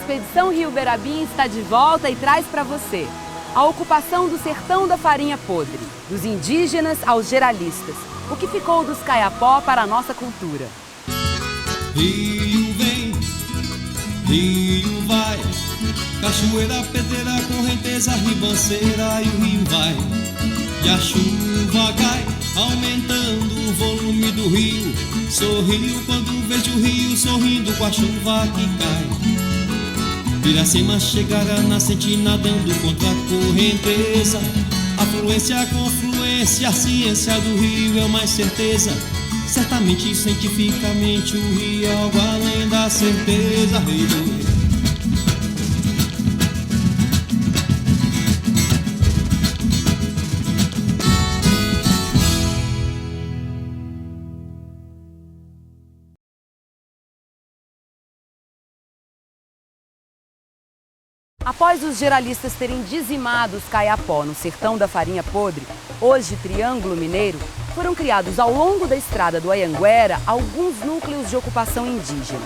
Expedição Rio Uberabinha está de volta e traz para você a ocupação do sertão da farinha podre, dos indígenas aos geralistas, o que ficou dos Kayapó para a nossa cultura. Rio vem, rio vai, cachoeira, pedreira, correnteza, ribanceira e o rio vai. E a chuva cai, aumentando o volume do rio. Sorrio quando vejo o rio sorrindo com a chuva que cai. Piracema chegará nascente nadando contra a correnteza. A fluência, a confluência, a ciência do rio é uma certeza. Certamente, cientificamente, o rio é algo além da certeza. Rei do rio. Após os geralistas terem dizimado os Kayapó no sertão da farinha podre, hoje Triângulo Mineiro, foram criados ao longo da estrada do Anhanguera alguns núcleos de ocupação indígena.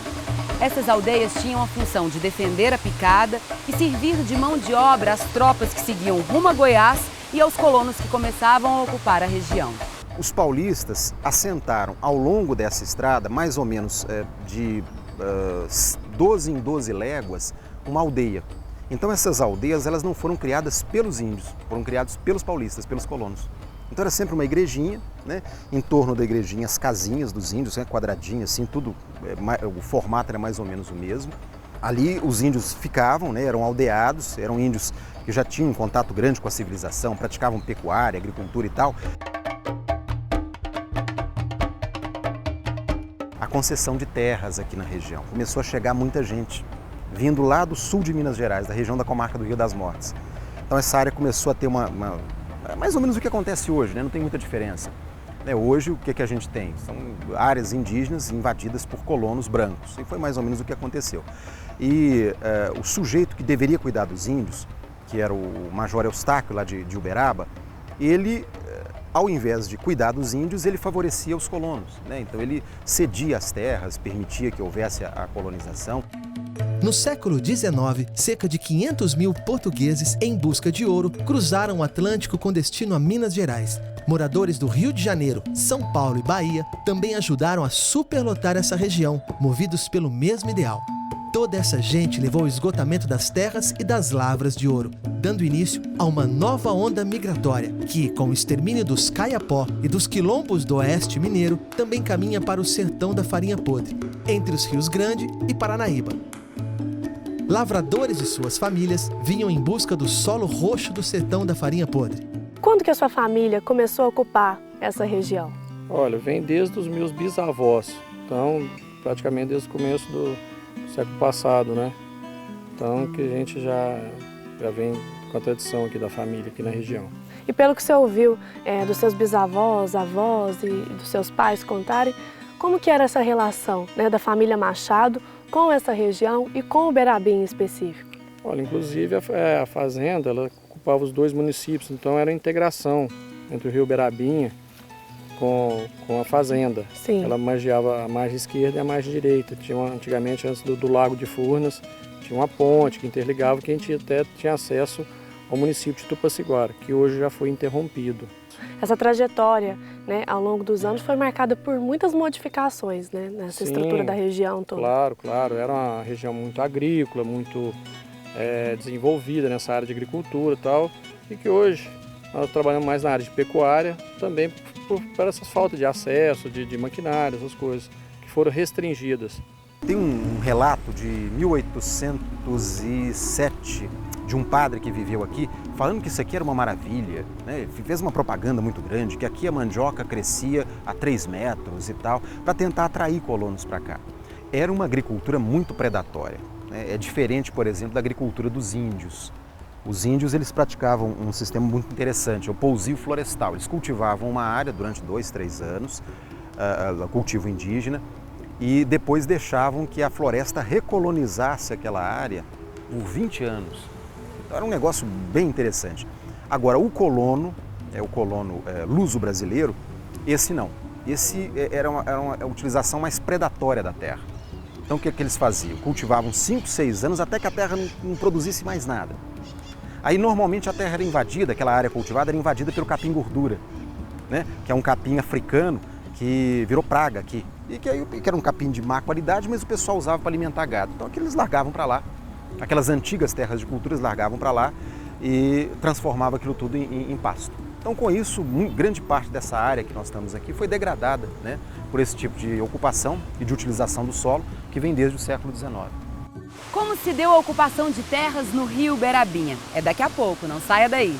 Essas aldeias tinham a função de defender a picada e servir de mão de obra às tropas que seguiam rumo a Goiás e aos colonos que começavam a ocupar a região. Os paulistas assentaram ao longo dessa estrada, mais ou menos de 12 em 12 léguas, uma aldeia. Então essas aldeias elas não foram criadas pelos índios, foram criadas pelos paulistas, pelos colonos. Então era sempre uma igrejinha, né? Em torno da igrejinha as casinhas dos índios, né? Quadradinhas assim, tudo, o formato era mais ou menos o mesmo. Ali os índios ficavam, né? Eram aldeados, eram índios que já tinham um contato grande com a civilização, praticavam pecuária, agricultura e tal. A concessão de terras aqui na região, começou a chegar muita gente, vindo lá do sul de Minas Gerais, da região da comarca do Rio das Mortes. Então essa área começou a ter mais ou menos o que acontece hoje, né? Não tem muita diferença. Hoje o que a gente tem? São áreas indígenas invadidas por colonos brancos, e foi mais ou menos o que aconteceu. E o sujeito que deveria cuidar dos índios, que era o Major Eustáquio lá de Uberaba, ele, ao invés de cuidar dos índios, ele favorecia os colonos, né? Então ele cedia as terras, permitia que houvesse a colonização. No século XIX, cerca de 500 mil portugueses, em busca de ouro, cruzaram o Atlântico com destino a Minas Gerais. Moradores do Rio de Janeiro, São Paulo e Bahia também ajudaram a superlotar essa região, movidos pelo mesmo ideal. Toda essa gente levou ao esgotamento das terras e das lavras de ouro, dando início a uma nova onda migratória, que, com o extermínio dos Kayapó e dos quilombos do oeste mineiro, também caminha para o sertão da farinha podre, entre os rios Grande e Paranaíba. Lavradores e suas famílias vinham em busca do solo roxo do sertão da farinha podre. Quando que a sua família começou a ocupar essa região? Olha, vem desde os meus bisavós, então praticamente desde o começo do século passado, né? Então que a gente já vem com a tradição aqui da família, aqui na região. E pelo que você ouviu dos seus bisavós, avós e dos seus pais contarem, como que era essa relação, né, da família Machado com essa região e com Uberabinha em específico? Olha, inclusive a fazenda, ela ocupava os dois municípios, então era a integração entre o rio Uberabinha com a fazenda. Sim. Ela margeava a margem esquerda e a margem direita. Antigamente, antes do Lago de Furnas, tinha uma ponte que interligava, que a gente até tinha acesso ao município de Tupaciguara, que hoje já foi interrompido. Essa trajetória, né, ao longo dos anos foi marcada por muitas modificações, né, nessa estrutura da região toda. Claro. Era uma região muito agrícola, muito desenvolvida nessa área de agricultura e tal, e que hoje nós trabalhamos mais na área de pecuária, também por essas faltas de acesso, de maquinário, essas coisas que foram restringidas. Tem um relato de 1807 de um padre que viveu aqui, falando que isso aqui era uma maravilha, né? Fez uma propaganda muito grande, que aqui a mandioca crescia a 3 metros e tal, para tentar atrair colonos para cá. Era uma agricultura muito predatória, né? É diferente, por exemplo, da agricultura dos índios. Os índios eles praticavam um sistema muito interessante, o pousio florestal. Eles cultivavam uma área durante 2, 3 anos, cultivo indígena, e depois deixavam que a floresta recolonizasse aquela área por 20 anos. Então era um negócio bem interessante. Agora, o colono luso-brasileiro, esse não. Esse era uma utilização mais predatória da terra. Então o que eles faziam? Cultivavam 5, 6 anos até que a terra não produzisse mais nada. Aí normalmente a terra era invadida, aquela área cultivada era invadida pelo capim-gordura, né? Que é um capim africano que virou praga aqui. E que era um capim de má qualidade, mas o pessoal usava para alimentar gado. Então aquilo eles largavam para lá. Aquelas antigas terras de cultura eles largavam para lá e transformavam aquilo tudo em pasto. Então com isso, grande parte dessa área que nós estamos aqui foi degradada, né, por esse tipo de ocupação e de utilização do solo que vem desde o século XIX. Como se deu a ocupação de terras no rio Berabinha? É daqui a pouco, não saia daí.